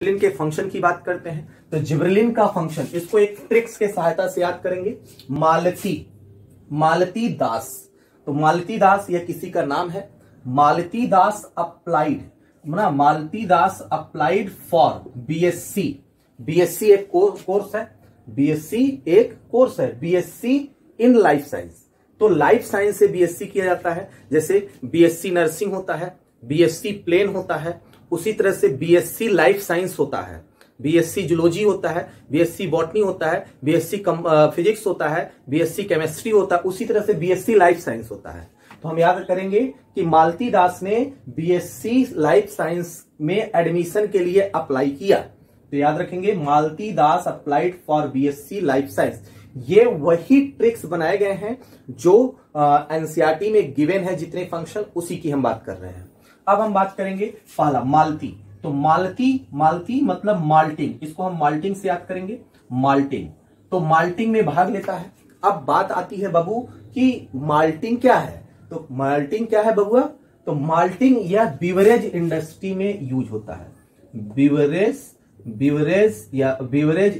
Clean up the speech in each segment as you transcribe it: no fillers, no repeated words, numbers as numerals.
Gibberellin के function की बात करते हैं तो जिबरेलिन का फंक्शन, इसको एक ट्रिक्स के सहायता से याद करेंगे। मालती दास, तो मालती दास यह किसी का नाम है। मालती दास अप्लाइड ना, मालती Das applied for BSc. BSc एक कोर्स है, बीएससी एक कोर्स है, बीएससी इन लाइफ साइंस। तो लाइफ साइंस से बीएससी किया जाता है। जैसे बीएससी नर्सिंग होता है, बीएससी प्लेन होता है, उसी तरह से बीएससी लाइफ साइंस होता है, बीएससी जूलॉजी होता है, बीएससी बॉटनी होता है, बीएससी फिजिक्स होता है, बीएससी केमिस्ट्री होता है, उसी तरह से बीएससी लाइफ साइंस होता है। तो हम याद करेंगे कि मालती दास ने बीएससी लाइफ साइंस में एडमिशन के लिए अप्लाई किया। तो याद रखेंगे Malti Das applied for BSc life science. ये वही ट्रिक्स बनाए गए हैं जो एनसीईआरटी में गिवन है, जितने फंक्शन उसी की हम बात कर रहे हैं। अब हम बात करेंगे पहला मालती। तो मालती मतलब माल्टिंग, इसको हम माल्टिंग से याद करेंगे। माल्टिंग, तो माल्टिंग में भाग लेता है। अब बात आती है बाबू कि माल्टिंग क्या है। तो माल्टिंग क्या है बबुआ? तो माल्टिंग या बीवरेज इंडस्ट्री में यूज होता है। बीवरेज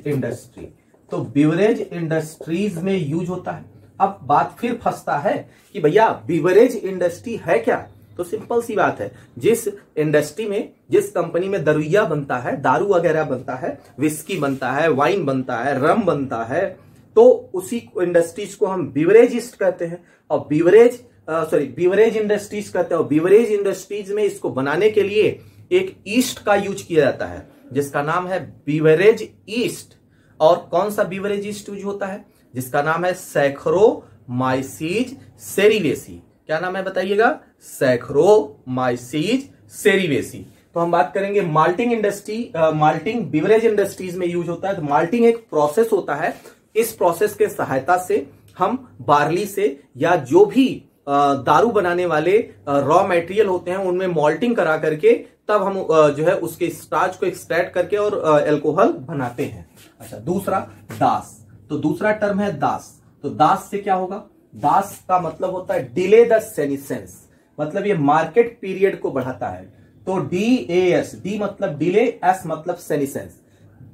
इंडस्ट्री, तो बीवरेज इंडस्ट्रीज में यूज होता है। अब बात फिर फंसता है कि भैया बीवरेज इंडस्ट्री है क्या? तो सिंपल सी बात है, जिस इंडस्ट्री में, जिस कंपनी में दरुइया बनता है, दारू वगैरह बनता है, विस्की बनता है, वाइन बनता है, रम बनता है, तो उसी इंडस्ट्रीज को हम बीवरेजिस्ट कहते हैं। और बीवरेज इंडस्ट्रीज कहते हैं। और बीवरेज इंडस्ट्रीज में इसको बनाने के लिए एक ईस्ट का यूज किया जाता है, जिसका नाम है बीवरेज ईस्ट। और कौन सा बीवरेज ईस्ट यूज होता है? जिसका नाम है सैकरोमाइसीज सेरिवेसी। क्या नाम है बताइएगा? सैकरोमाइसीज सेरिवेसी। तो हम बात करेंगे malting industry, malting beverage industries में यूज होता है। तो माल्टिंग एक प्रोसेस होता है। इस प्रोसेस के सहायता से हम बार्ली से या जो भी दारू बनाने वाले रॉ मटेरियल होते हैं उनमें मॉल्टिंग करा करके तब हम जो है उसके स्टार्च को एक्सट्रैक्ट करके और अल्कोहल बनाते हैं। अच्छा, दूसरा दास। तो दूसरा टर्म है दास। तो दास से क्या होगा? दास का मतलब होता है डिले द सेनिसेंस, मतलब ये मार्केट पीरियड को बढ़ाता है। तो DAS, डी मतलब डिले, एस मतलब सेनिसेंस।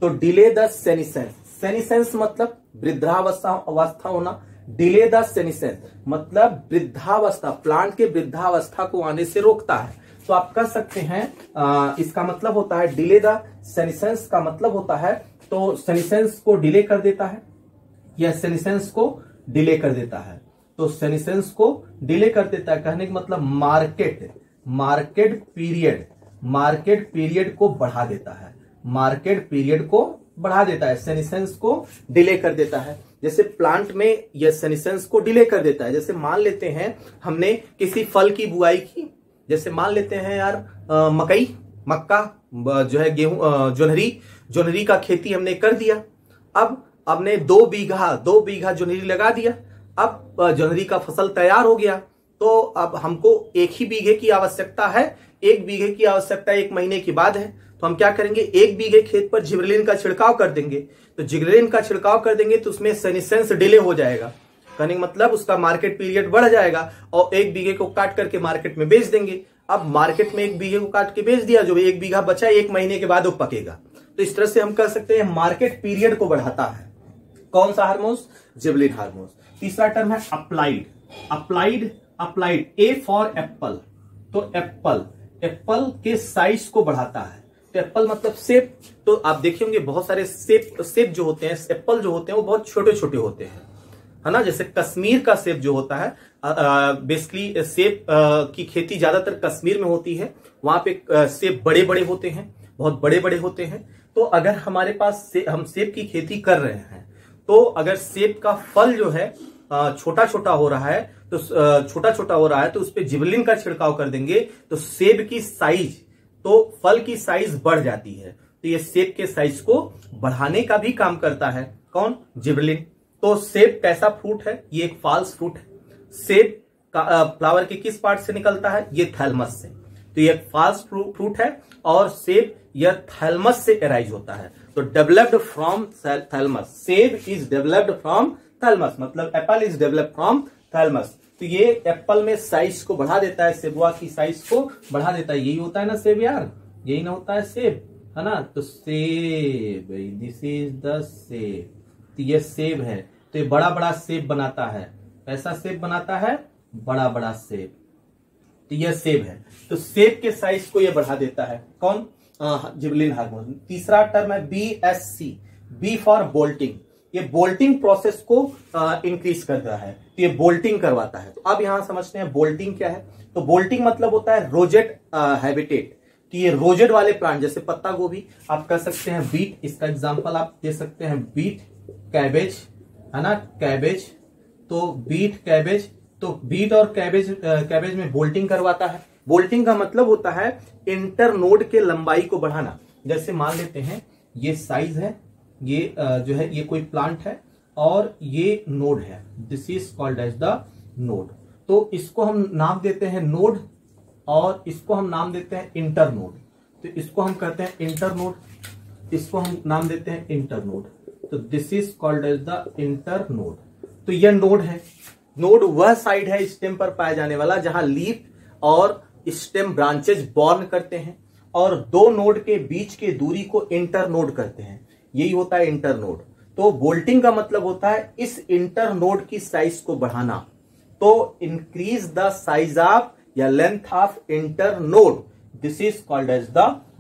तो डिले द सेनिसेंस, सेनिसेंस मतलब वृद्धावस्था होना। डिले द सेनिसेंस मतलब वृद्धावस्था, प्लांट के वृद्धावस्था को आने से रोकता है। तो आप कह सकते हैं इसका मतलब होता है डिले द सेनिसेंस का मतलब होता है, तो सेनिसेंस को डिले कर देता है, या सेनिसेंस को डिले कर देता है। तो सेनिसेंस को डिले कर देता है कहने का मतलब मार्केट पीरियड को बढ़ा देता है। मार्केट पीरियड को बढ़ा देता है, सेनिसेंस को डिले कर देता है। जैसे प्लांट में यह सेनिसेंस को डिले कर देता है। जैसे मान लेते हैं हमने किसी फल की बुआई की, जैसे मान लेते हैं यार मक्का जो है गेहूं, जोनहरी का खेती हमने कर दिया। अब हमने 2 बीघा जोनहरी लगा दिया। अब जोनहरी का फसल तैयार हो गया, तो अब हमको 1 ही बीघे की आवश्यकता है। 1 बीघे की आवश्यकता 1 महीने के बाद है। तो हम क्या करेंगे? 1 बीघे खेत पर जिबरेलिन का छिड़काव कर देंगे। तो जिबरेलिन का छिड़काव कर देंगे तो उसमें सेनिसेंस डिले हो जाएगा, कहने का मतलब उसका मार्केट पीरियड बढ़ जाएगा। और 1 बीघे को काट करके मार्केट में बेच देंगे। अब मार्केट में 1 बीघे को काट के बेच दिया, जो 1 बीघा बचा 1 महीने के बाद वो पकेगा। तो इस तरह से हम कह सकते हैं मार्केट पीरियड को बढ़ाता है। कौन सा हार्मोन्स? Gibberellin hormones. तीसरा टर्म है अप्लाइड। A for Apple. तो एप्पल के साइज को बढ़ाता है। तो एप्पल मतलब सेब। तो आप देखे होंगे बहुत सारे सेब जो होते हैं, एप्पल जो होते हैं वो बहुत छोटे छोटे होते हैं, है ना। जैसे कश्मीर का सेब जो होता है, बेसिकली सेब की खेती ज्यादातर कश्मीर में होती है। वहां पे सेब बड़े बड़े होते हैं, बहुत बड़े बड़े होते हैं। तो अगर हमारे पास हम सेब की खेती कर रहे हैं, तो अगर सेब का फल जो है छोटा छोटा हो रहा है, तो उस पर जिबरेलिन का छिड़काव कर देंगे तो सेब की साइज, तो फल की साइज बढ़ जाती है। तो ये सेब के साइज को बढ़ाने का भी काम करता है। कौन? जिबरेलिन। तो सेब कैसा फ्रूट है? ये एक फॉल्स फ्रूट है। सेब का फ्लावर के किस पार्ट से निकलता है? ये थैलमस से। तो ये फॉल्स फ्रूट है और सेब यह थैलमस से एराइज होता है। तो डेवलप्ड फ्रॉम थैलमस, सेब इज डेवलप्ड फ्रॉम थैलमस, मतलब Apple is developed from thalamus. तो ये एप्पल में साइज को बढ़ा देता है, सेबुआ की साइज को बढ़ा देता है। यही होता है ना सेब यार, यही ना होता है सेब। है ना। तो सेब, दिस इज द सेब, तो ये सेब है, तो ये बड़ा बड़ा सेब बनाता है। ऐसा सेब बनाता है, बड़ा बड़ा सेब, तो यह सेब है। तो सेब के साइज को ये बढ़ा देता है कौन, जिबरेलिन हार्मोन। तीसरा टर्म है BSC, बी फॉर बोल्टिंग, ये बोल्टिंग प्रोसेस को इंक्रीज करता है, तो ये बोल्टिंग करवाता है। तो अब यहां समझते हैं बोल्टिंग क्या है। तो बोल्टिंग मतलब होता है रोजेट हैबिटेट, कि ये रोजेट वाले प्लांट, जैसे पत्ता गोभी आप कर सकते हैं, बीट, इसका एग्जांपल आप दे सकते हैं, बीट, कैबेज, है ना, कैबेज, तो बीट, कैबेज, तो बीट और कैबेज में बोल्टिंग करवाता है। बोल्टिंग का मतलब होता है इंटरनोड के लंबाई को बढ़ाना। जैसे मान लेते हैं ये साइज है, ये जो है ये कोई प्लांट है और ये नोड है, this is called as the node. तो इसको हम नाम देते हैं नोड और इसको हम नाम देते हैं इंटरनोड। तो इसको हम कहते हैं इंटरनोड, इसको हम नाम देते हैं इंटरनोड। तो this is called as the internode. तो यह नोड है। नोड वह साइड है स्टेम पर पाया जाने वाला जहां लीफ और स्टेम ब्रांचेज बॉर्न करते हैं और दो नोड के बीच के दूरी को इंटरनोड करते हैं, यही होता है इंटरनोड। तो बोल्टिंग का मतलब होता है इस इंटरनोड की साइज को बढ़ाना। तो इंक्रीज द साइज ऑफ या length of internode, this is called as the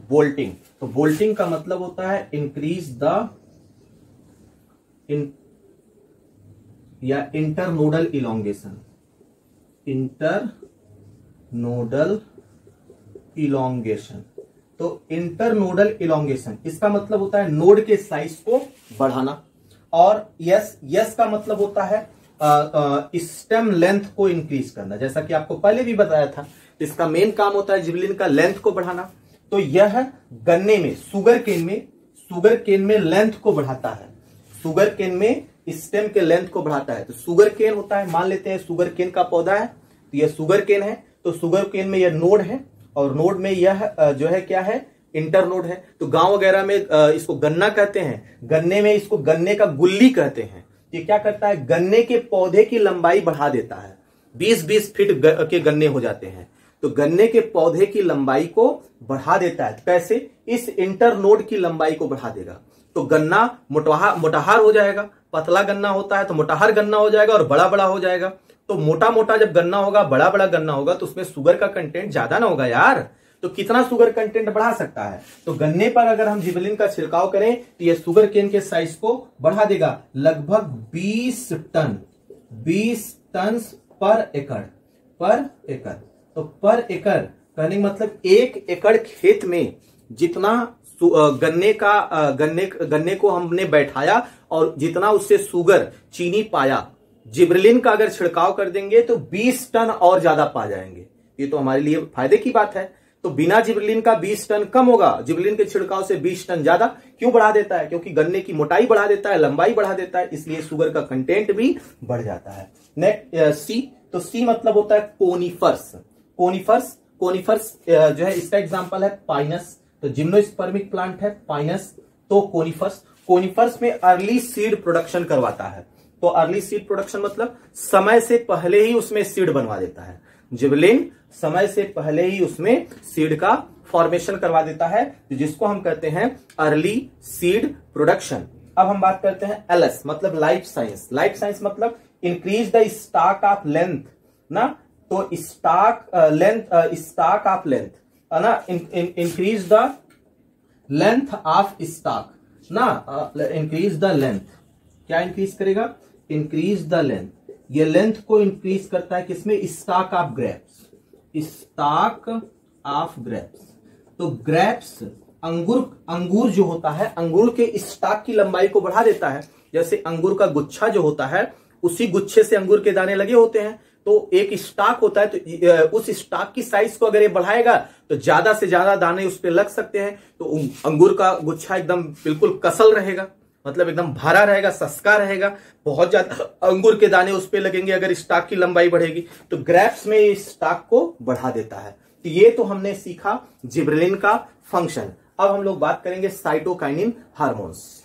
bolting. तो बोल्टिंग का मतलब होता है इंक्रीज द या इंटरनोडल इलोंगेशन, इंटरनोडल इलोंगेशन। तो इंटरनोडल इलोंगेशन इसका मतलब होता है नोड के साइज को बढ़ाना। और यस का मतलब होता है स्टेम लेंथ को इंक्रीज करना, जैसा कि आपको पहले भी बताया था। इसका मेन काम होता है जिबरेलिन का लेंथ को बढ़ाना। तो यह गन्ने में, शुगर केन में लेंथ को बढ़ाता है, शुगर केन में स्टेम के लेंथ को बढ़ाता है। तो शुगर केन होता है, मान लेते हैं शुगर केन का पौधा है, तो यह शुगर केन है। तो शुगर केन में यह नोड है और नोड में यह जो है क्या है, इंटरनोड है। तो गांव वगैरह में इसको गन्ना कहते हैं, गन्ने में इसको गन्ने का गुल्ली कहते हैं। ये क्या करता है, गन्ने के पौधे की लंबाई बढ़ा देता है, 20-20 फीट के गन्ने हो जाते हैं। तो गन्ने के पौधे की लंबाई को बढ़ा देता है। कैसे, इस इंटरनोड की लंबाई को बढ़ा देगा। तो गन्ना मोटाहार हो जाएगा, पतला गन्ना होता है तो मोटाहार गन्ना हो जाएगा और बड़ा बड़ा हो जाएगा। तो मोटा मोटा जब गन्ना होगा, बड़ा बड़ा गन्ना होगा, तो उसमें शुगर का कंटेंट ज्यादा ना होगा यार। तो कितना शुगर कंटेंट बढ़ा सकता है। तो गन्ने पर अगर हम जिबरेलिन का छिड़काव करें तो यह शुगर केन के साइज को बढ़ा देगा, लगभग 20 टन पर एकड़। तो पर एकड़ कहने का मतलब 1 एकड़ खेत में जितना गन्ने को हमने बैठाया और जितना उससे शुगर, चीनी पाया, जिबरेलिन का अगर छिड़काव कर देंगे तो 20 टन और ज्यादा पा जाएंगे। ये तो हमारे लिए फायदे की बात है। तो बिना जिबरेलिन का 20 टन कम होगा, जिबरेलिन के छिड़काव से 20 टन ज्यादा। क्यों बढ़ा देता है, क्योंकि गन्ने की मोटाई बढ़ा देता है, लंबाई बढ़ा देता है, इसलिए शुगर का कंटेंट भी बढ़ जाता है। नेक्स्ट सी, तो सी मतलब होता है कोनिफर्स। कोनिफर्स जो है इसका एग्जांपल है पाइनस। तो जिम्नोस्पर्मिक प्लांट है पाइनस। तो कोनिफर्स में अर्ली सीड प्रोडक्शन करवाता है। तो अर्ली सीड प्रोडक्शन मतलब समय से पहले ही उसमें सीड बनवा देता है। जिबरेलिन समय से पहले ही उसमें सीड का फॉर्मेशन करवा देता है, जिसको हम कहते हैं अर्ली सीड प्रोडक्शन। अब हम बात करते हैं एलएस मतलब लाइफ साइंस। लाइफ साइंस मतलब increase the stock of length ना। तो स्टॉक ऑफ लेंथ है ना, increase the length of stock ना, इंक्रीज द लेंथ। क्या इंक्रीज करेगा, इंक्रीज द लेंथ। ये लेंथ को इंक्रीज करता है किसमें, stock of grapes, stock of grapes. तो ग्रेप्स अंगूर जो होता है, अंगूर के स्टॉक की लंबाई को बढ़ा देता है। जैसे अंगूर का गुच्छा जो होता है, उसी गुच्छे से अंगूर के दाने लगे होते हैं। तो एक स्टॉक होता है, तो उस स्टॉक की साइज को अगर ये बढ़ाएगा तो ज्यादा से ज्यादा दाने उस पर लग सकते हैं। तो अंगूर का गुच्छा एकदम बिल्कुल कसल रहेगा, मतलब एकदम भरा रहेगा, सस्का रहेगा, बहुत ज्यादा अंगूर के दाने उस पर लगेंगे अगर स्टॉक की लंबाई बढ़ेगी। तो ग्रेप्स में इस स्टॉक को बढ़ा देता है। तो ये तो हमने सीखा जिबरेलिन का फंक्शन। अब हम लोग बात करेंगे साइटोकाइनिन हार्मोन्स।